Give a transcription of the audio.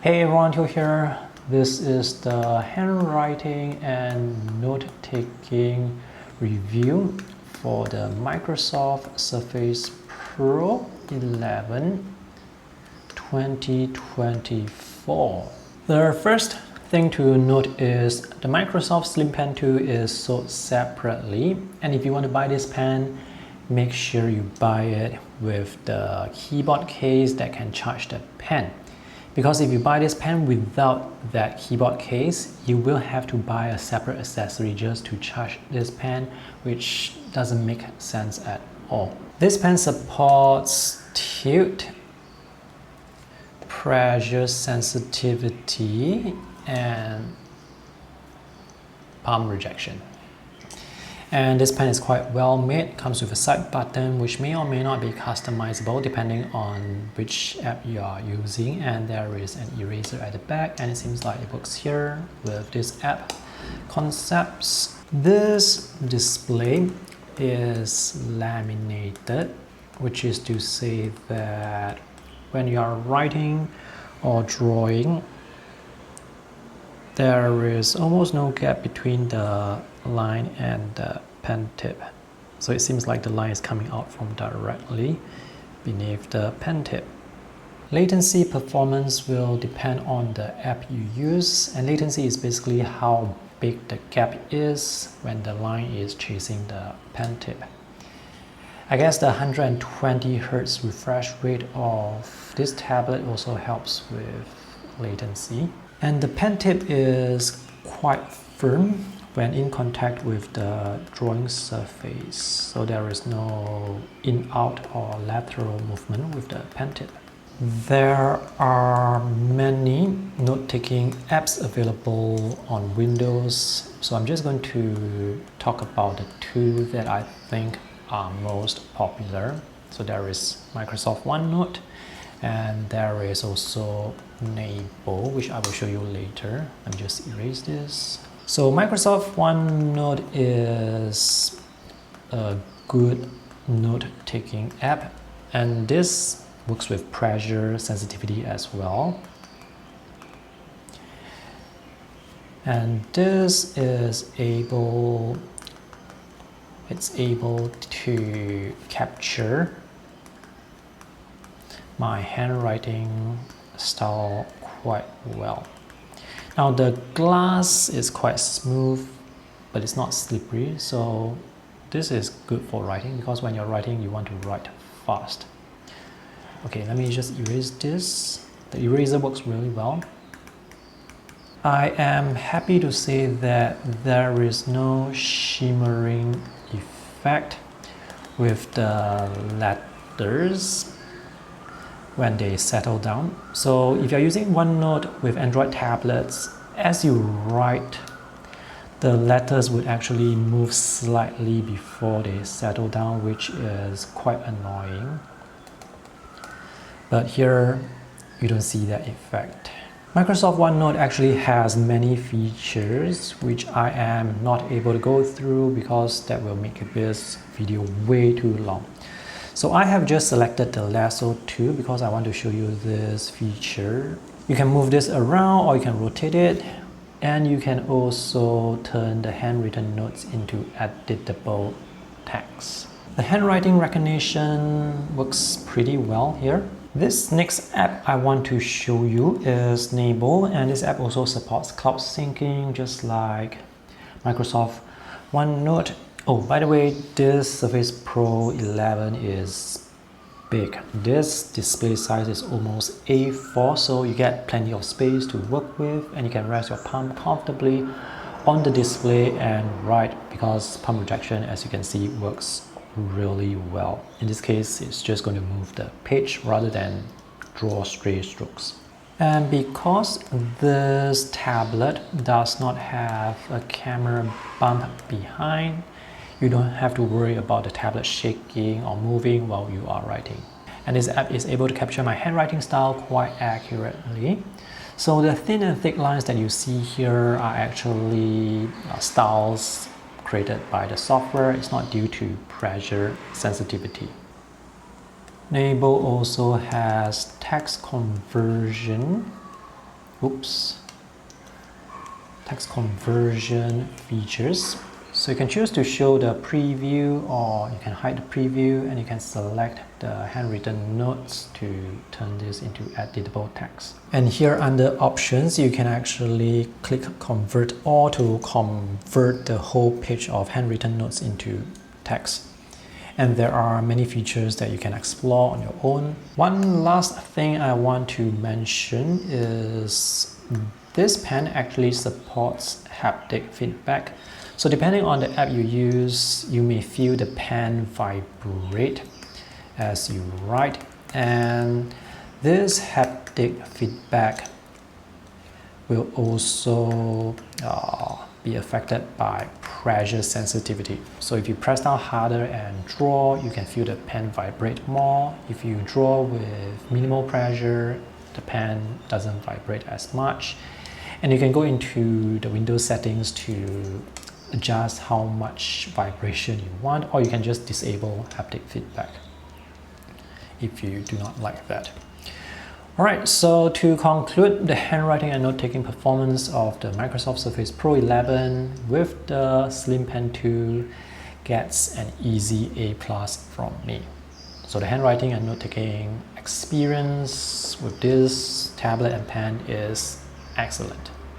Hey everyone, Theo here. This is the handwriting and note-taking review for the Microsoft Surface Pro 11 2024. The first thing to note is the Microsoft Slim Pen 2 is sold separately, and if you want to buy this pen, make sure you buy it with the keyboard case that can charge the pen. Because if you buy this pen without that keyboard case, you will have to buy a separate accessory just to charge this pen, which doesn't make sense at all. This pen supports tilt, pressure sensitivity, and palm rejection. And this pen is quite well made, comes with a side button which may or may not be customizable depending on which app you are using, and there is an eraser at the back, and it seems like it works here with this app concepts. This display is laminated, which is to say that when you are writing or drawing, there is almost no gap between the line and the pen tip. So it seems like the line is coming out from directly beneath the pen tip. Latency performance will depend on the app you use, and latency is basically how big the gap is when the line is chasing the pen tip. I guess the 120 Hz refresh rate of this tablet also helps with latency. And the pen tip is quite firm when in contact with the drawing surface, so there is no in-out or lateral movement with the pen tip. There are many note-taking apps available on Windows, so I'm just going to talk about the two that I think are most popular. So there is Microsoft OneNote, and there is also Nebo, which I will show you later. Let me just erase this. So Microsoft OneNote is a good note-taking app, and this works with pressure sensitivity as well. And this is able to capture my handwriting style quite well. Now the glass is quite smooth, but it's not slippery, so this is good for writing, because when you're writing you want to write fast. Okay, let me just erase this. The eraser works really well. I am happy to say that there is no shimmering effect with the letters when they settle down. So if you're using OneNote with Android tablets, as you write, the letters would actually move slightly before they settle down, which is quite annoying. But here, you don't see that effect. Microsoft OneNote actually has many features which I am not able to go through because that will make this video way too long. So I have just selected the lasso tool because I want to show you this feature. You can move this around or you can rotate it, and you can also turn the handwritten notes into editable text. The handwriting recognition works pretty well here. This next app I want to show you is Nebo, and this app also supports cloud syncing just like Microsoft OneNote. Oh, by the way, this Surface Pro 11 is big. This display size is almost A4, so you get plenty of space to work with, and you can rest your palm comfortably on the display and write, because palm rejection, as you can see, works really well. In this case, it's just going to move the page rather than draw stray strokes. And because this tablet does not have a camera bump behind, you don't have to worry about the tablet shaking or moving while you are writing. And this app is able to capture my handwriting style quite accurately. So the thin and thick lines that you see here are actually styles created by the software. It's not due to pressure sensitivity. Nebo also has text conversion oops, text conversion features. So you can choose to show the preview, or you can hide the preview, and you can select the handwritten notes to turn this into editable text. And here under options, you can actually click convert all to convert the whole page of handwritten notes into text. And there are many features that you can explore on your own. One last thing I want to mention is this pen actually supports haptic feedback. So depending on the app you use, you may feel the pen vibrate as you write, and this haptic feedback will also be affected by pressure sensitivity. So if you press down harder and draw, you can feel the pen vibrate more. If you draw with minimal pressure, the pen doesn't vibrate as much. And you can go into the Windows settings to adjust how much vibration you want, or you can just disable haptic feedback if you do not like that. Alright, so to conclude, the handwriting and note-taking performance of the Microsoft Surface Pro 11 with the Slim Pen 2 gets an easy A+ from me. So the handwriting and note-taking experience with this tablet and pen is excellent.